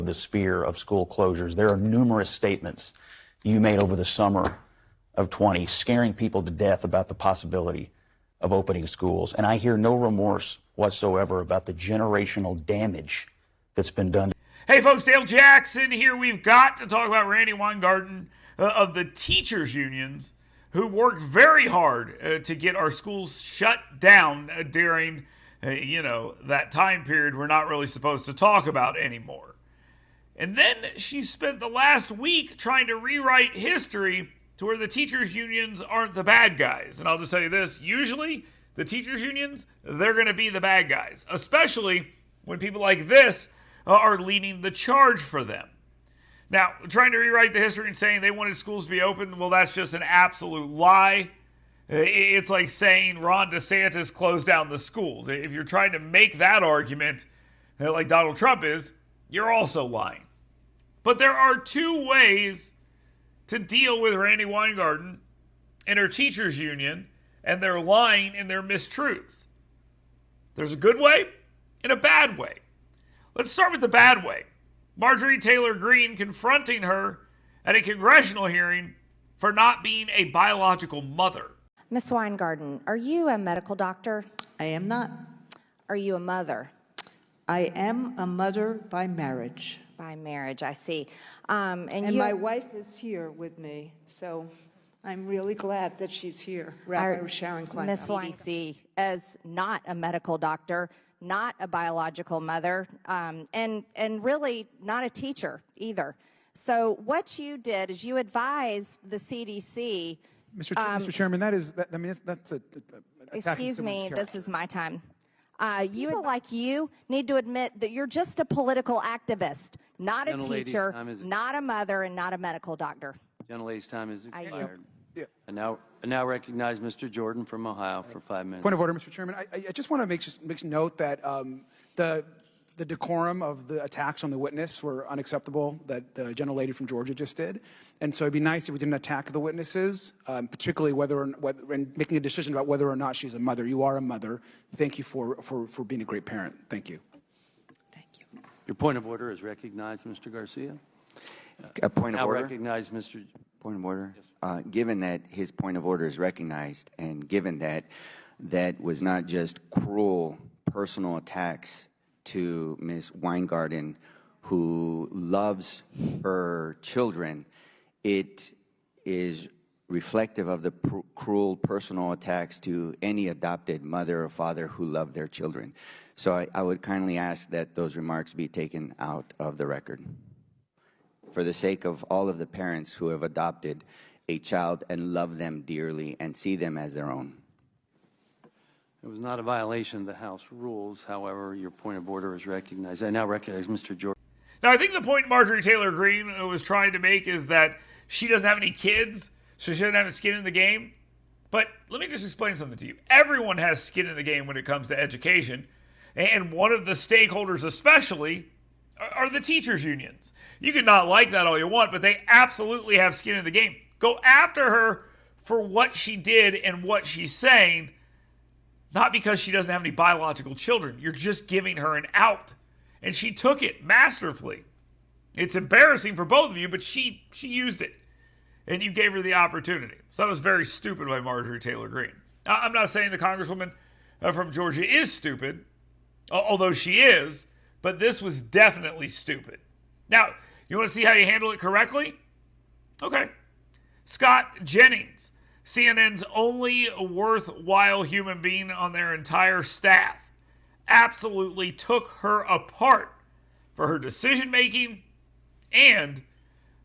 the sphere of school closures. There are numerous statements you made over the summer of 20, scaring people to death about the possibility of opening schools. And I hear no remorse whatsoever about the generational damage that's been done. Hey folks, Dale Jackson here. We've got to talk about Randi Weingarten of the teachers unions, who worked very hard to get our schools shut down during, that time period we're not really supposed to talk about anymore. And then she spent the last week trying to rewrite history to where the teachers unions aren't the bad guys. And I'll just tell you this, usually the teachers unions, they're going to be the bad guys, especially when people like this are leading the charge for them. Now, trying to rewrite the history and saying they wanted schools to be open, well, that's just an absolute lie. It's like saying Ron DeSantis closed down the schools. If you're trying to make that argument like Donald Trump is, you're also lying. But there are two ways to deal with Randi Weingarten and her teachers union and their lying and their mistruths. There's a good way and a bad way. Let's start with the bad way. Marjorie Taylor Greene confronting her at a congressional hearing for not being a biological mother. Miss Weingarten, are you a medical doctor? I am not. Are you a mother? I am a mother by marriage. By marriage, I see. And my wife is here with me, so I'm really glad that she's here. Rabbi Sharon Klein. Miss CDC, as not a medical doctor, not a biological mother, and really not a teacher either. So what you did is you advised the CDC. Mr. Chairman, that's a excuse me, this is my time. You need to admit that you're just a political activist, not a teacher, not a mother, and not a medical doctor. Gentlelady's time is expired. I now recognize Mr. Jordan from Ohio for 5 minutes. Point of order, Mr. Chairman. I just want to make note that the decorum of the attacks on the witness were unacceptable that the gentlelady from Georgia just did. And so it'd be nice if we didn't attack the witnesses, particularly whether and making a decision about whether or not she's a mother. You are a mother. Thank you for being a great parent. Thank you. Thank you. Your point of order is recognized, Mr. Garcia. A point of order. Now recognize Mr. Point of order. Given that his point of order is recognized, and given that that was not just cruel personal attacks to Ms. Weingarten, who loves her children, it is reflective of the cruel personal attacks to any adopted mother or father who love their children. So I would kindly ask that those remarks be taken out of the record, for the sake of all of the parents who have adopted a child and love them dearly and see them as their own. It was not a violation of the House rules. However, your point of order is recognized. I now recognize Mr. Jordan. Now, I think the point Marjorie Taylor Greene was trying to make is that she doesn't have any kids, so she doesn't have a skin in the game. But let me just explain something to you. Everyone has skin in the game when it comes to education, and one of the stakeholders especially are the teachers unions. You can not like that all you want, but they absolutely have skin in the game. Go after her for what she did and what she's saying, not because she doesn't have any biological children. You're just giving her an out. And she took it masterfully. It's embarrassing for both of you, but she used it. And you gave her the opportunity. So that was very stupid by Marjorie Taylor Greene. Now, I'm not saying the congresswoman from Georgia is stupid, although she is, but this was definitely stupid. Now, you want to see how you handle it correctly? Okay. Scott Jennings, CNN's only worthwhile human being on their entire staff, absolutely took her apart for her decision-making and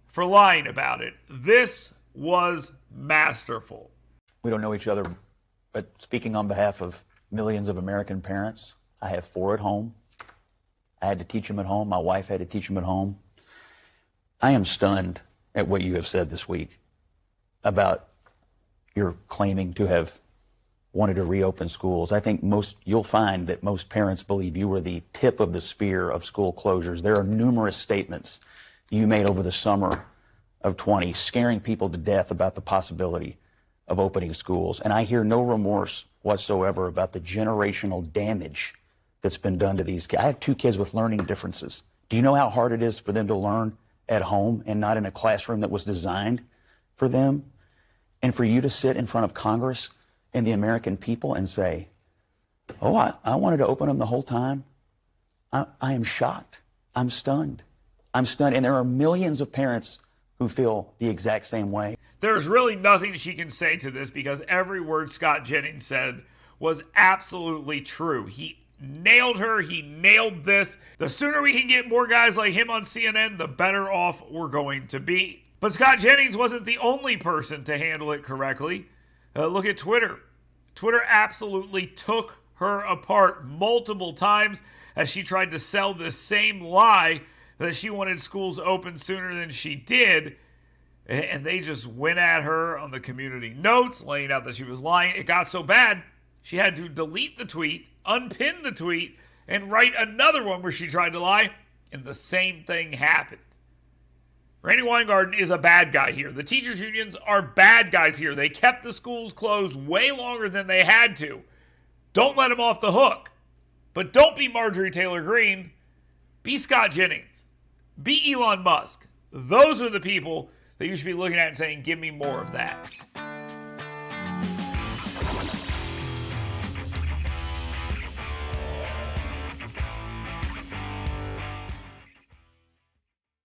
for lying about it. This was masterful. We don't know each other, but speaking on behalf of millions of American parents, I have 4 at home. I had to teach them at home. My wife had to teach them at home. I am stunned at what you have said this week about your claiming to have wanted to reopen schools. I think you'll find that most parents believe you were the tip of the spear of school closures. There are numerous statements you made over the summer of 20, scaring people to death about the possibility of opening schools. And I hear no remorse whatsoever about the generational damage that's been done to these kids. I have 2 kids with learning differences. Do you know how hard it is for them to learn at home and not in a classroom that was designed for them? And for you to sit in front of Congress and the American people and say, oh, I wanted to open them the whole time. I am shocked. I'm stunned. I'm stunned. And there are millions of parents who feel the exact same way. There's really nothing she can say to this because every word Scott Jennings said was absolutely true. He nailed her. He nailed this. The sooner we can get more guys like him on CNN, the better off we're going to be. But Scott Jennings wasn't the only person to handle it correctly. Look at Twitter. Twitter absolutely took her apart multiple times as she tried to sell this same lie that she wanted schools open sooner than she did. And they just went at her on the community notes, laying out that she was lying. It got so bad, she had to delete the tweet, unpin the tweet, and write another one where she tried to lie, and the same thing happened. Randi Weingarten is a bad guy here. The teachers' unions are bad guys here. They kept the schools closed way longer than they had to. Don't let them off the hook. But don't be Marjorie Taylor Greene. Be Scott Jennings. Be Elon Musk. Those are the people that you should be looking at and saying, give me more of that.